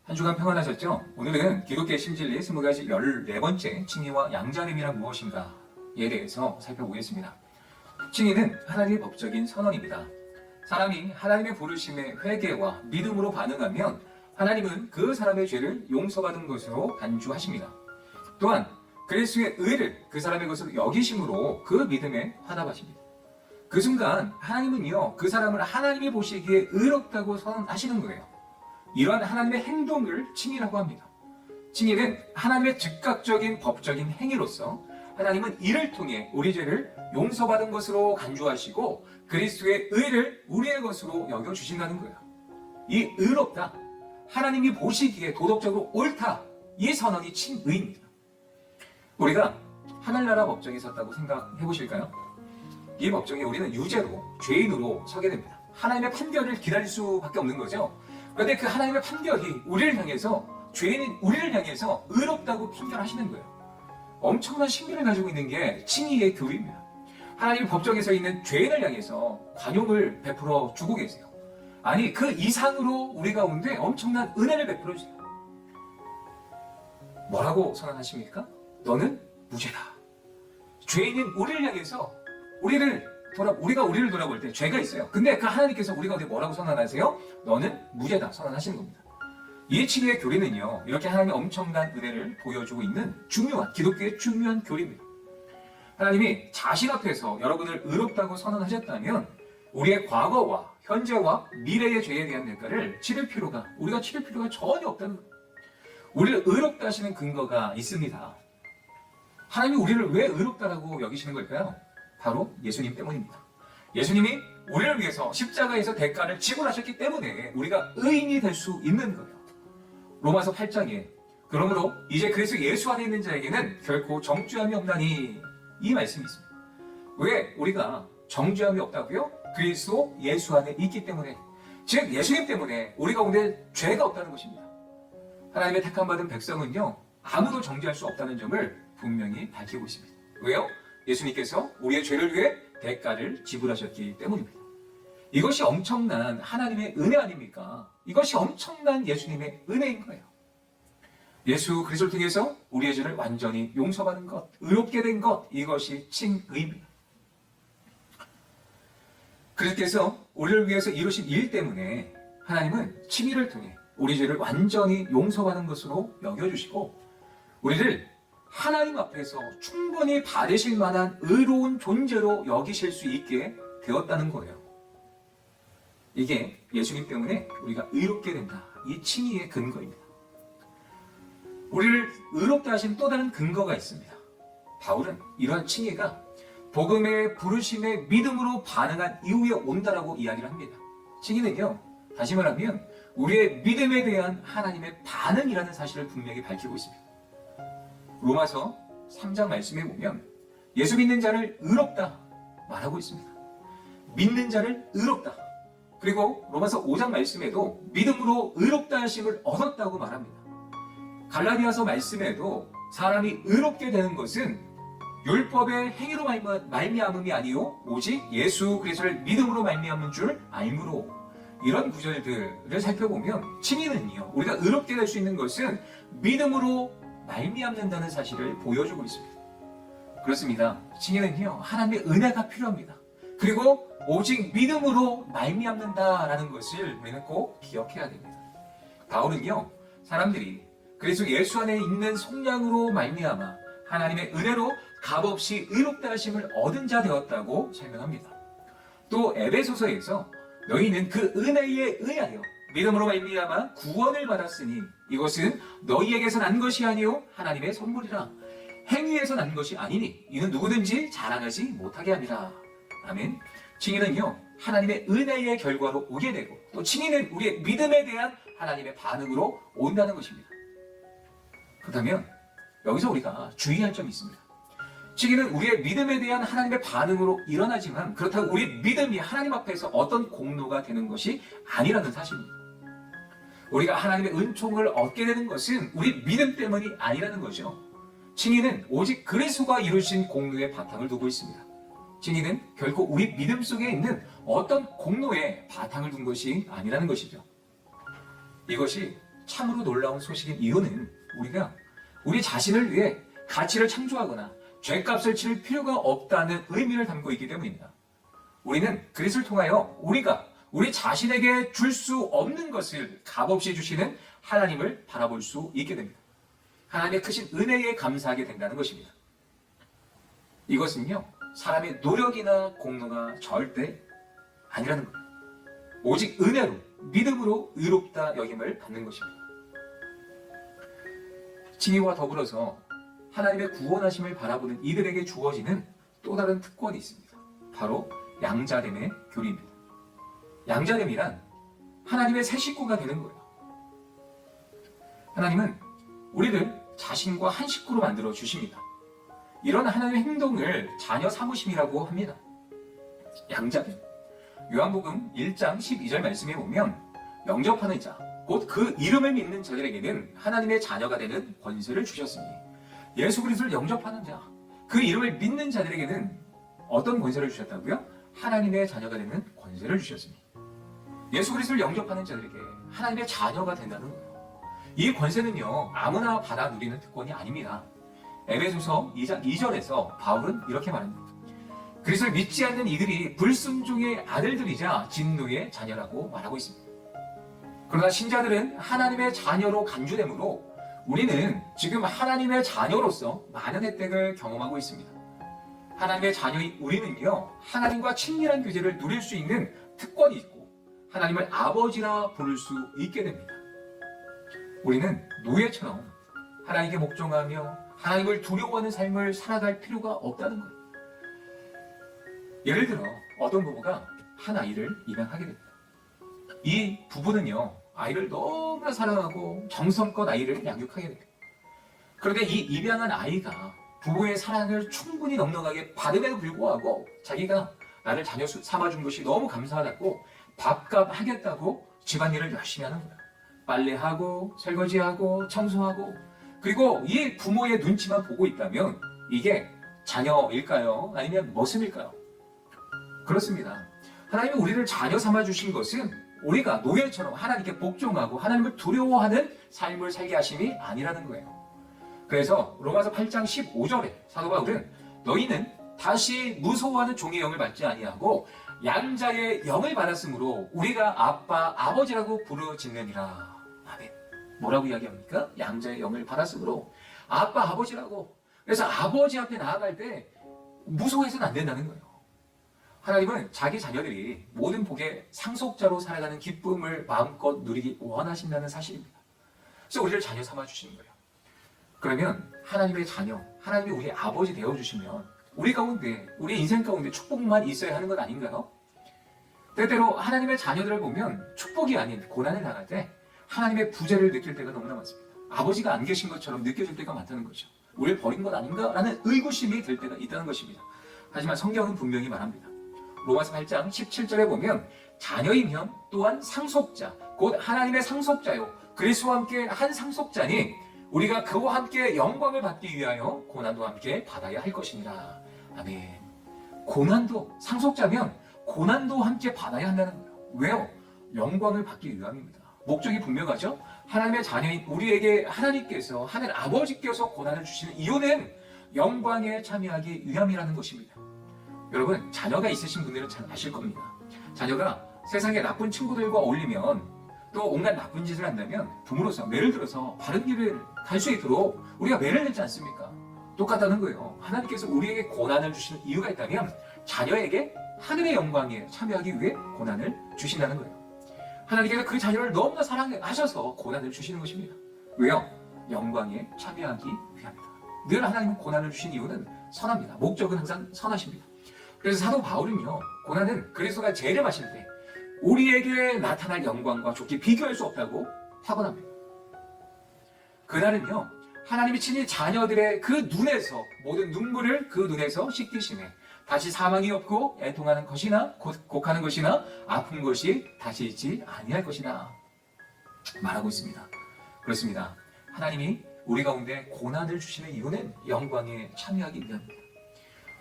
한 주간 평안하셨죠? 오늘은 기독교의 신진리 20가지 14번째 칭의와 양자됨이란 무엇인가에 대해서 살펴보겠습니다. 칭의는 하나님의 법적인 선언입니다. 사람이 하나님의 부르심에 회개와 믿음으로 반응하면 하나님은 그 사람의 죄를 용서받은 것으로 간주하십니다. 또한 그리스도의 의를 그 사람의 것으로 여기심으로 그 믿음에 화답하십니다. 그 순간 하나님은요, 그 사람을 하나님이 보시기에 의롭다고 선언하시는 거예요. 이러한 하나님의 행동을 칭의라고 합니다. 칭의는 하나님의 즉각적인 법적인 행위로서 하나님은 이를 통해 우리 죄를 용서받은 것으로 간주하시고 그리스도의 의를 우리의 것으로 여겨주신다는 거예요. 이 의롭다, 하나님이 보시기에 도덕적으로 옳다, 이 선언이 칭의입니다. 우리가 하늘나라 법정에 섰다고 생각해 보실까요? 이 법정에 우리는 유죄로, 죄인으로 서게 됩니다. 하나님의 판결을 기다릴 수밖에 없는 거죠. 그런데 그 하나님의 판결이 우리를 향해서, 죄인인 우리를 향해서 의롭다고 판결하시는 거예요. 엄청난 신비를 가지고 있는 게 칭의의 교리입니다. 하나님의 법정에 서 있는 죄인을 향해서 관용을 베풀어 주고 계세요. 아니, 그 이상으로 우리 가운데 엄청난 은혜를 베풀어 주세요. 뭐라고 선언하십니까? 너는 무죄다. 죄인인 우리를 향해서 우리가 우리를 돌아볼 때 죄가 있어요. 근데 그 하나님께서 우리 가운데 뭐라고 선언하세요? 너는 무죄다 선언하시는 겁니다. 이 칭의의 교리는요, 이렇게 하나님의 엄청난 은혜를 보여주고 있는 중요한, 기독교의 중요한 교리입니다. 하나님이 자신 앞에서 여러분을 의롭다고 선언하셨다면 우리의 과거와 현재와 미래의 죄에 대한 대가를 우리가 치를 필요가 전혀 없다는 거예요. 우리를 의롭다 하시는 근거가 있습니다. 하나님이 우리를 왜 의롭다라고 여기시는 걸까요? 바로 예수님 때문입니다. 예수님이 우리를 위해서 십자가에서 대가를 지불하셨기 때문에 우리가 의인이 될 수 있는 거예요. 로마서 8장에 그러므로 이제 그리스도 예수 안에 있는 자에게는 결코 정죄함이 없나니, 이 말씀이 있습니다. 왜 우리가 정죄함이 없다고요? 그리스도 예수 안에 있기 때문에, 즉 예수님 때문에 우리 가운데 죄가 없다는 것입니다. 하나님의 택함받은 백성은요, 아무도 정죄할 수 없다는 점을 분명히 밝히고 있습니다. 왜요? 예수님께서 우리의 죄를 위해 대가를 지불하셨기 때문입니다. 이것이 엄청난 하나님의 은혜 아닙니까? 이것이 엄청난 예수님의 은혜인 거예요. 예수 그리스도를 통해서 우리의 죄를 완전히 용서받은 것, 의롭게 된 것, 이것이 칭의입니다. 그리스도께서 우리를 위해서 이루신 일 때문에 하나님은 칭의를 통해 우리 죄를 완전히 용서받은 것으로 여겨주시고 우리를 하나님 앞에서 충분히 받으실 만한 의로운 존재로 여기실 수 있게 되었다는 거예요. 이게 예수님 때문에 우리가 의롭게 된다, 이 칭의의 근거입니다. 우리를 의롭다 하신 또 다른 근거가 있습니다. 바울은 이러한 칭의가 복음의 부르심에 믿음으로 반응한 이후에 온다라고 이야기를 합니다. 칭의는요, 다시 말하면 우리의 믿음에 대한 하나님의 반응이라는 사실을 분명히 밝히고 있습니다. 로마서 3장 말씀에 보면 예수 믿는 자를 의롭다 말하고 있습니다. 믿는 자를 의롭다. 그리고 로마서 5장 말씀에도 믿음으로 의롭다 하심을 얻었다고 말합니다. 갈라디아서 말씀에도 사람이 의롭게 되는 것은 율법의 행위로 말미암음이 아니요 오직 예수 그리스도를 믿음으로 말미암은 줄 알므로, 이런 구절들을 살펴보면 칭의는요, 우리가 의롭게 될 수 있는 것은 믿음으로 말미암는다는 사실을 보여주고 있습니다. 그렇습니다. 칭의는요, 하나님의 은혜가 필요합니다. 그리고 오직 믿음으로 말미암는다라는 것을 우리는 꼭 기억해야 됩니다. 바울은요, 사람들이 그리스도 예수 안에 있는 속량으로 말미암아 하나님의 은혜로 값없이 의롭다 하심을 얻은 자 되었다고 설명합니다. 또 에베소서에서 너희는 그 은혜에 의하여 믿음으로 말미암아 구원을 받았으니 이것은 너희에게서 난 것이 아니요 하나님의 선물이라. 행위에서 난 것이 아니니 이는 누구든지 자랑하지 못하게 함이라. 아멘. 칭의는요, 하나님의 은혜의 결과로 오게 되고, 또 칭의는 우리의 믿음에 대한 하나님의 반응으로 온다는 것입니다. 그렇다면 여기서 우리가 주의할 점이 있습니다. 칭의는 우리의 믿음에 대한 하나님의 반응으로 일어나지만 그렇다고 우리 믿음이 하나님 앞에서 어떤 공로가 되는 것이 아니라는 사실입니다. 우리가 하나님의 은총을 얻게 되는 것은 우리 믿음 때문이 아니라는 거죠. 칭의는 오직 그리스도가 이루신 공로에 바탕을 두고 있습니다. 칭의는 결코 우리 믿음 속에 있는 어떤 공로에 바탕을 둔 것이 아니라는 것이죠. 이것이 참으로 놀라운 소식인 이유는 우리가 우리 자신을 위해 가치를 창조하거나 죗값을 치를 필요가 없다는 의미를 담고 있기 때문입니다. 우리는 그리스도를 통하여 우리가 우리 자신에게 줄 수 없는 것을 값없이 주시는 하나님을 바라볼 수 있게 됩니다. 하나님의 크신 은혜에 감사하게 된다는 것입니다. 이것은요, 사람의 노력이나 공로가 절대 아니라는 거예요. 오직 은혜로, 믿음으로 의롭다 여김을 받는 것입니다. 칭의와 더불어서 하나님의 구원하심을 바라보는 이들에게 주어지는 또 다른 특권이 있습니다. 바로 양자됨의 교리입니다. 양자됨이란 하나님의 새 식구가 되는 거예요. 하나님은 우리를 자신과 한 식구로 만들어 주십니다. 이런 하나님의 행동을 자녀 삼으심이라고 합니다. 양자됨. 요한복음 1장 12절 말씀에 보면 영접하는 자, 곧 그 이름을 믿는 자들에게는 하나님의 자녀가 되는 권세를 주셨으니, 예수 그리스도를 영접하는 자, 그 이름을 믿는 자들에게는 어떤 권세를 주셨다고요? 하나님의 자녀가 되는 권세를 주셨으니, 예수 그리스도를 영접하는 자들에게 하나님의 자녀가 된다는 거예요. 이 권세는요, 아무나 받아 누리는 특권이 아닙니다. 에베소서 2장 2절에서 바울은 이렇게 말합니다. 그리스도를 믿지 않는 이들이 불순종의 아들들이자 진노의 자녀라고 말하고 있습니다. 그러나 신자들은 하나님의 자녀로 간주되므로 우리는 지금 하나님의 자녀로서 많은 혜택을 경험하고 있습니다. 하나님의 자녀인 우리는요, 하나님과 친밀한 교제를 누릴 수 있는 특권이 있고 하나님을 아버지라 부를 수 있게 됩니다. 우리는 노예처럼 하나님께 복종하며 하나님을 두려워하는 삶을 살아갈 필요가 없다는 거예요. 예를 들어 어떤 부부가 한 아이를 입양하게 됩니다. 이 부부는요, 아이를 너무나 사랑하고 정성껏 아이를 양육하게 됩니다. 그런데 이 입양한 아이가 부부의 사랑을 충분히 넉넉하게 받음에도 불구하고 자기가 나를 자녀 삼아준 것이 너무 감사하다고 밥값 하겠다고 집안일을 열심히 하는 거예요. 빨래하고 설거지하고 청소하고, 그리고 이 부모의 눈치만 보고 있다면 이게 자녀일까요? 아니면 머슴일까요? 그렇습니다. 하나님이 우리를 자녀 삼아주신 것은 우리가 노예처럼 하나님께 복종하고 하나님을 두려워하는 삶을 살게 하심이 아니라는 거예요. 그래서 로마서 8장 15절에 사도 바울은 너희는 다시 무서워하는 종의 영을 받지 아니하고 양자의 영을 받았으므로 우리가 아빠, 아버지라고 부르짖느니라. 아멘. 뭐라고 이야기합니까? 양자의 영을 받았으므로 아빠, 아버지라고. 그래서 아버지 앞에 나아갈 때 무서워해서는 안 된다는 거예요. 하나님은 자기 자녀들이 모든 복의 상속자로 살아가는 기쁨을 마음껏 누리기 원하신다는 사실입니다. 그래서 우리를 자녀 삼아주시는 거예요. 그러면 하나님의 자녀, 하나님이 우리의 아버지 되어주시면 우리 가운데, 우리 인생 가운데 축복만 있어야 하는 것 아닌가요? 때때로 하나님의 자녀들을 보면 축복이 아닌 고난을 당할 때 하나님의 부재를 느낄 때가 너무나 많습니다. 아버지가 안 계신 것처럼 느껴질 때가 많다는 거죠. 우리를 버린 것 아닌가? 라는 의구심이 들 때가 있다는 것입니다. 하지만 성경은 분명히 말합니다. 로마서 8장 17절에 보면 자녀이면 또한 상속자, 곧 하나님의 상속자요, 그리스도와 함께 한 상속자니 우리가 그와 함께 영광을 받기 위하여 고난도 함께 받아야 할 것입니다. 아멘. 고난도, 상속자면 고난도 함께 받아야 한다는 거예요. 왜요? 영광을 받기 위함입니다. 목적이 분명하죠? 하나님의 자녀인 우리에게 하나님께서, 하늘 아버지께서 고난을 주시는 이유는 영광에 참여하기 위함이라는 것입니다. 여러분, 자녀가 있으신 분들은 잘 아실 겁니다. 자녀가 세상의 나쁜 친구들과 어울리면 또 온갖 나쁜 짓을 한다면 부모로서 매를 들어서 바른 길을 갈 수 있도록 우리가 매를 내지 않습니까? 똑같다는 거예요. 하나님께서 우리에게 고난을 주시는 이유가 있다면 자녀에게 하늘의 영광에 참여하기 위해 고난을 주신다는 거예요. 하나님께서 그 자녀를 너무나 사랑하셔서 고난을 주시는 것입니다. 왜요? 영광에 참여하기 위함이다. 늘 하나님은 고난을 주신 이유는 선합니다. 목적은 항상 선하십니다. 그래서 사도 바울은요, 고난은 그리스도가 죄를 마실 때 우리에게 나타날 영광과 좋게 비교할 수 없다고 확언합니다. 그날은요, 하나님이 친히 자녀들의 그 눈에서 모든 눈물을 그 눈에서 씻기심에 다시 사망이 없고 애통하는 것이나 곡하는 것이나 아픈 것이 다시 있지 아니할 것이나 말하고 있습니다. 그렇습니다. 하나님이 우리 가운데 고난을 주시는 이유는 영광에 참여하기 위함입니다.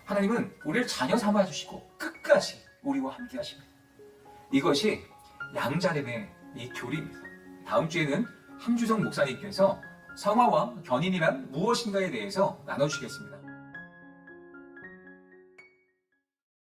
하나님은 우리를 자녀 삼아주시고 끝까지 우리와 함께 하십니다. 이것이 양자됨의 이 교리입니다. 다음 주에는 함주성 목사님께서 성화와 견인이란 무엇인가에 대해서 나눠주시겠습니다.